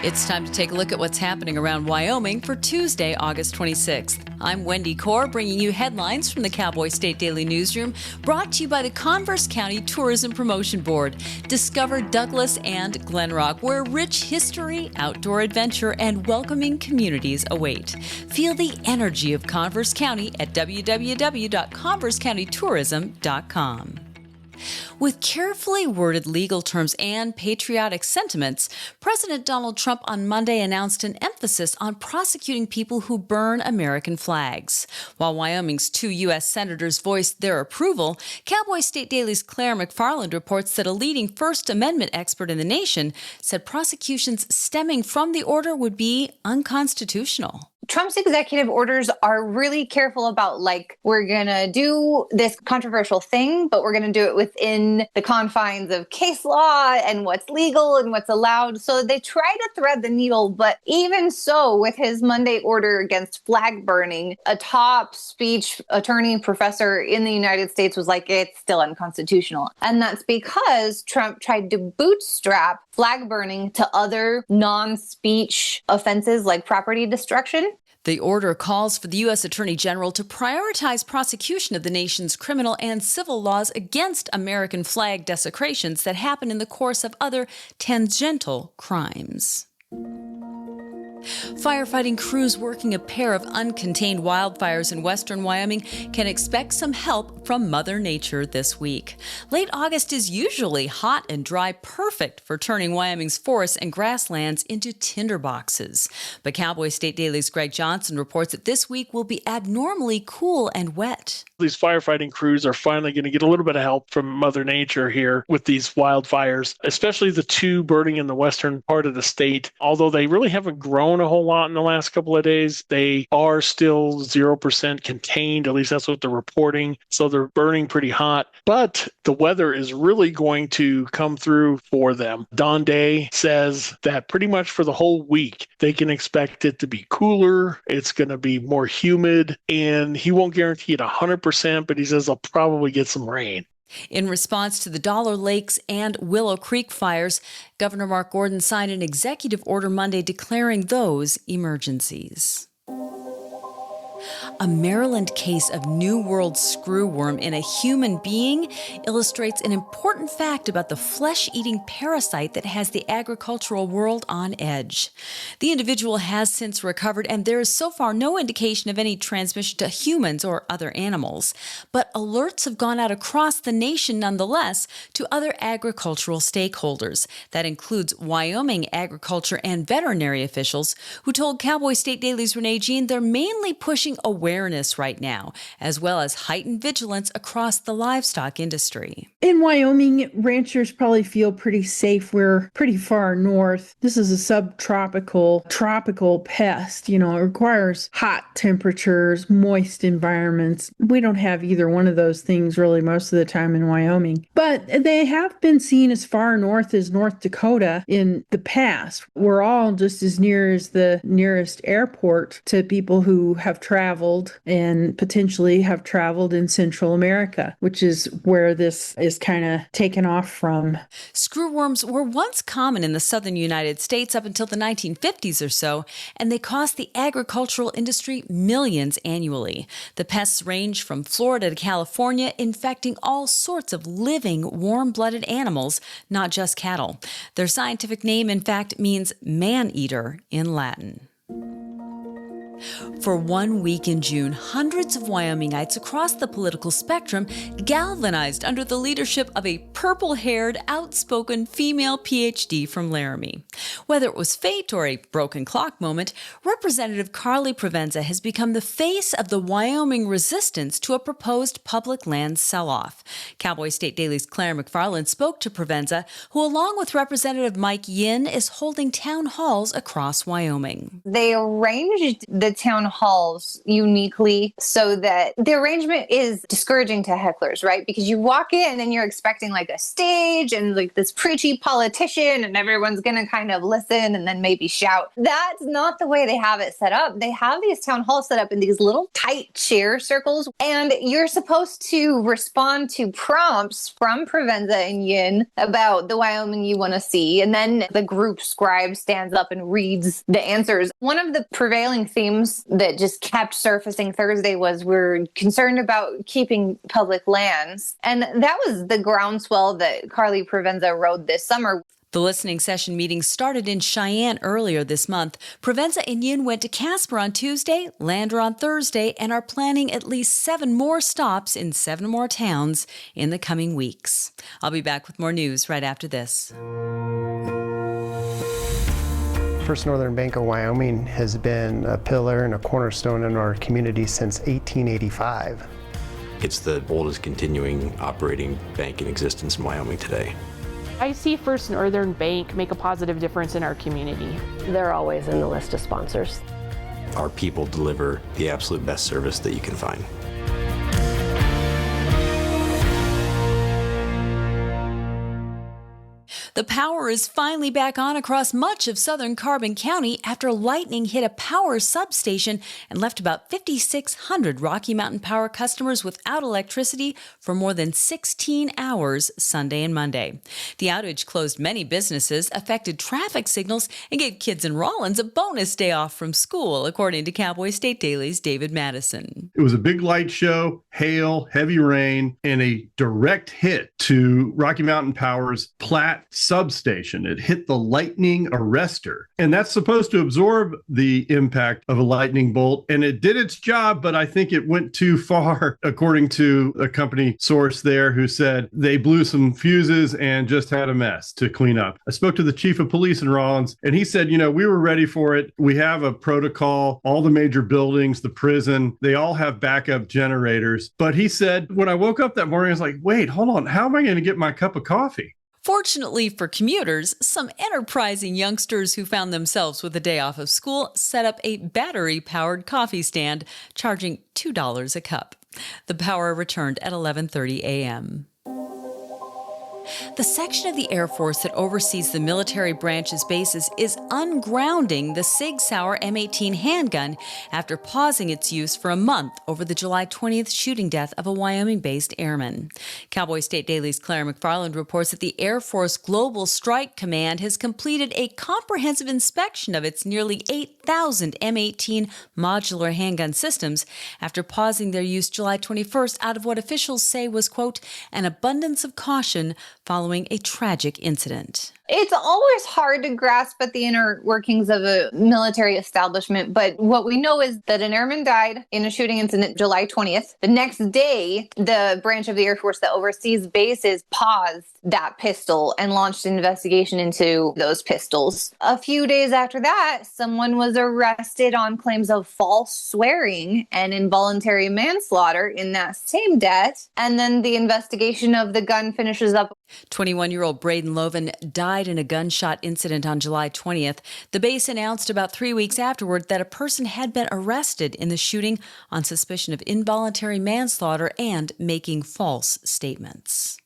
It's time to take a look at what's happening around Wyoming for Tuesday, August 26th. I'm Wendy Core, bringing you headlines from the Cowboy State Daily Newsroom, brought to you by the Converse County Tourism Promotion Board. Discover Douglas and Glen Rock, where rich history, outdoor adventure, and welcoming communities await. Feel the energy of Converse County at www.conversecountytourism.com. With carefully worded legal terms and patriotic sentiments, President Donald Trump on Monday announced an emphasis on prosecuting people who burn American flags. While Wyoming's 2 U.S. senators voiced their approval, Cowboy State Daily's Claire McFarland reports that a leading First Amendment expert in the nation said prosecutions stemming from the order would be unconstitutional. Trump's executive orders are really careful about, we're going to do this controversial thing, but we're going to do it within the confines of case law and what's legal and what's allowed. So they try to thread the needle. But even so, with his Monday order against flag burning, a top speech attorney professor in the United States was like, it's still unconstitutional. And that's because Trump tried to bootstrap flag burning to other non-speech offenses like property destruction. The order calls for the U.S. Attorney General to prioritize prosecution of the nation's criminal and civil laws against American flag desecrations that happen in the course of other tangential crimes. Firefighting crews working a pair of uncontained wildfires in western Wyoming can expect some help from Mother Nature this week. Late August is usually hot and dry, perfect for turning Wyoming's forests and grasslands into tinderboxes. But Cowboy State Daily's Greg Johnson reports that this week will be abnormally cool and wet. These firefighting crews are finally going to get a little bit of help from Mother Nature here with these wildfires, especially the 2 burning in the western part of the state. Although they really haven't grown a whole lot in the last couple of days, they are still 0% contained. At least that's what they're reporting. So they're burning pretty hot. But the weather is really going to come through for them. Don Day says that pretty much for the whole week, they can expect it to be cooler. It's going to be more humid, and he won't guarantee it 100%, but he says they'll probably get some rain. In response to the Dollar Lakes and Willow Creek fires, Governor Mark Gordon signed an executive order Monday declaring those emergencies. A Maryland case of New World screwworm in a human being illustrates an important fact about the flesh-eating parasite that has the agricultural world on edge. The individual has since recovered, and there is so far no indication of any transmission to humans or other animals. But alerts have gone out across the nation nonetheless to other agricultural stakeholders. That includes Wyoming agriculture and veterinary officials who told Cowboy State Daily's Renee Jean they're mainly pushing awareness right now, as well as heightened vigilance across the livestock industry. In Wyoming, ranchers probably feel pretty safe. We're pretty far north. This is a tropical pest. It requires hot temperatures, moist environments. We don't have either one of those things really most of the time in Wyoming. But they have been seen as far north as North Dakota in the past. We're all just as near as the nearest airport to people who have traveled and potentially have traveled in Central America, which is where this is kind of taken off from. Screwworms were once common in the southern United States up until the 1950s or so, and they cost the agricultural industry millions annually. The pests range from Florida to California, infecting all sorts of living, warm-blooded animals, not just cattle. Their scientific name, in fact, means man-eater in Latin. For 1 week in June, hundreds of Wyomingites across the political spectrum galvanized under the leadership of a purple-haired, outspoken female PhD from Laramie. Whether it was fate or a broken clock moment, Representative Carly Provenza has become the face of the Wyoming resistance to a proposed public land sell-off. Cowboy State Daily's Claire McFarland spoke to Provenza, who along with Representative Mike Yin is holding town halls across Wyoming. They arranged the the town halls uniquely so that the arrangement is discouraging to hecklers, right? Because you walk in and you're expecting like a stage and like this preachy politician and everyone's going to kind of listen and then maybe shout. That's not the way they have it set up. They have these town halls set up in these little tight chair circles, and you're supposed to respond to prompts from Provenza and Yin about the Wyoming you want to see. And then the group scribe stands up and reads the answers. One of the prevailing themes that just kept surfacing Thursday was we're concerned about keeping public lands. And that was the groundswell that Carly Provenza rode this summer. The listening session meeting started in Cheyenne earlier this month. Provenza and Yin went to Casper on Tuesday, Lander on Thursday, and are planning at least 7 more stops in 7 more towns in the coming weeks. I'll be back with more news right after this. First Northern Bank of Wyoming has been a pillar and a cornerstone in our community since 1885. It's the oldest continuing operating bank in existence in Wyoming today. I see First Northern Bank make a positive difference in our community. They're always in the list of sponsors. Our people deliver the absolute best service that you can find. The power is finally back on across much of southern Carbon County after lightning hit a power substation and left about 5,600 Rocky Mountain Power customers without electricity for more than 16 hours Sunday and Monday. The outage closed many businesses, affected traffic signals, and gave kids in Rawlins a bonus day off from school, according to Cowboy State Daily's David Madison. It was a big light show, hail, heavy rain, and a direct hit to Rocky Mountain Power's Platte substation. It hit the lightning arrestor, and that's supposed to absorb the impact of a lightning bolt, and it did its job, but I think it went too far, according to a company source there who said they blew some fuses and just had a mess to clean up. I spoke to the chief of police in Rawlins, and he said, we were ready for it. We have a protocol. All the major buildings, the prison, they all have backup generators. But he said, when I woke up that morning, I was like, wait, hold on. How am I going to get my cup of coffee? Fortunately for commuters, some enterprising youngsters who found themselves with a day off of school set up a battery-powered coffee stand, charging $2 a cup. The power returned at 11:30 a.m. The section of the Air Force that oversees the military branch's bases is ungrounding the Sig Sauer M18 handgun after pausing its use for a month over the July 20th shooting death of a Wyoming-based airman. Cowboy State Daily's Claire McFarland reports that the Air Force Global Strike Command has completed a comprehensive inspection of its nearly 8,000 M18 modular handgun systems after pausing their use July 21st out of what officials say was, quote, an abundance of caution following a tragic incident. It's always hard to grasp at the inner workings of a military establishment, but what we know is that an airman died in a shooting incident July 20th. The next day, the branch of the Air Force that oversees bases paused that pistol and launched an investigation into those pistols. A few days after that, someone was arrested on claims of false swearing and involuntary manslaughter in that same death. And then the investigation of the gun finishes up. 21-year-old Braden Loven died in a gunshot incident on July 20th. The base announced about 3 weeks afterward that a person had been arrested in the shooting on suspicion of involuntary manslaughter and making false statements.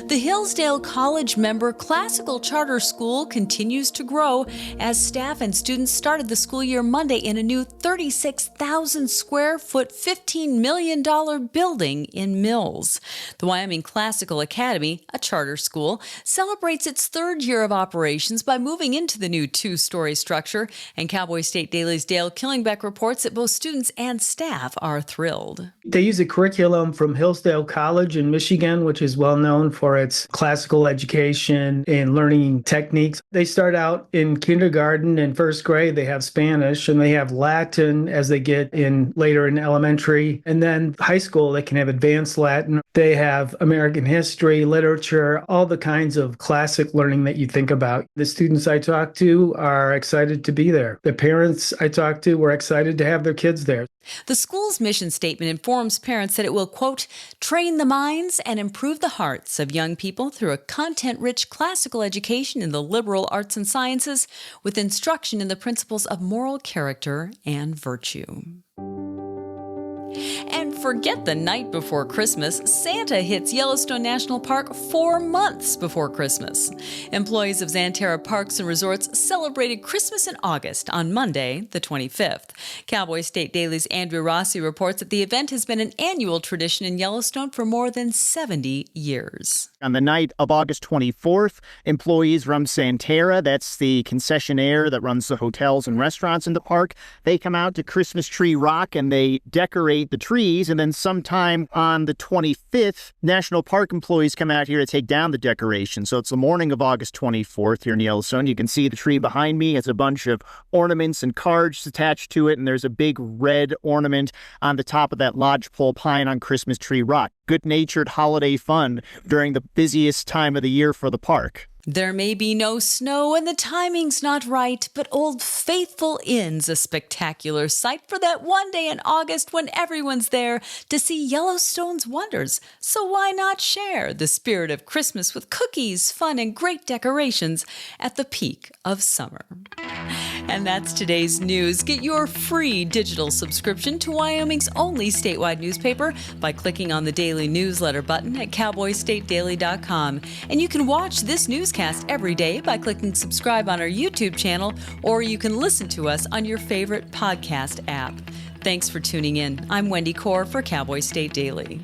The Hillsdale College member Classical Charter School continues to grow as staff and students started the school year Monday in a new 36,000 square foot, $15 million building in Mills. The Wyoming Classical Academy, a charter school, celebrates its 3rd year of operations by moving into the new 2-story structure, and Cowboy State Daily's Dale Killingbeck reports that both students and staff are thrilled. They use a curriculum from Hillsdale College in Michigan, which is well known for its classical education and learning techniques. They start out in kindergarten and 1st grade. They have Spanish and they have Latin as they get in later in elementary. And then high school, they can have advanced Latin. They have American history, literature, all the kinds of classic learning that you think about. The students I talk to are excited to be there. The parents I talk to were excited to have their kids there. The school's mission statement informs parents that it will, quote, train the minds and improve the hearts of young people through a content-rich classical education in the liberal arts and sciences with instruction in the principles of moral character and virtue. And forget the night before Christmas, Santa hits Yellowstone National Park 4 months before Christmas. Employees of Xanterra Parks and Resorts celebrated Christmas in August on Monday, the 25th. Cowboy State Daily's Andrew Rossi reports that the event has been an annual tradition in Yellowstone for more than 70 years. On the night of August 24th, employees from Xanterra, that's the concessionaire that runs the hotels and restaurants in the park, they come out to Christmas Tree Rock and they decorate the trees. And then sometime on the 25th, National Park employees come out here to take down the decoration. So it's the morning of August 24th here in Yellowstone. You can see the tree behind me has a bunch of ornaments and cards attached to it. And there's a big red ornament on the top of that lodgepole pine on Christmas Tree Rock. Good-natured holiday fun during the busiest time of the year for the park. There may be no snow and the timing's not right, but Old Faithful Inn's a spectacular sight for that one day in August when everyone's there to see Yellowstone's wonders. So why not share the spirit of Christmas with cookies, fun, and great decorations at the peak of summer? And that's today's news. Get your free digital subscription to Wyoming's only statewide newspaper by clicking on the daily newsletter button at cowboystatedaily.com. And you can watch this newscast every day by clicking subscribe on our YouTube channel, or you can listen to us on your favorite podcast app. Thanks for tuning in. I'm Wendy Core for Cowboy State Daily.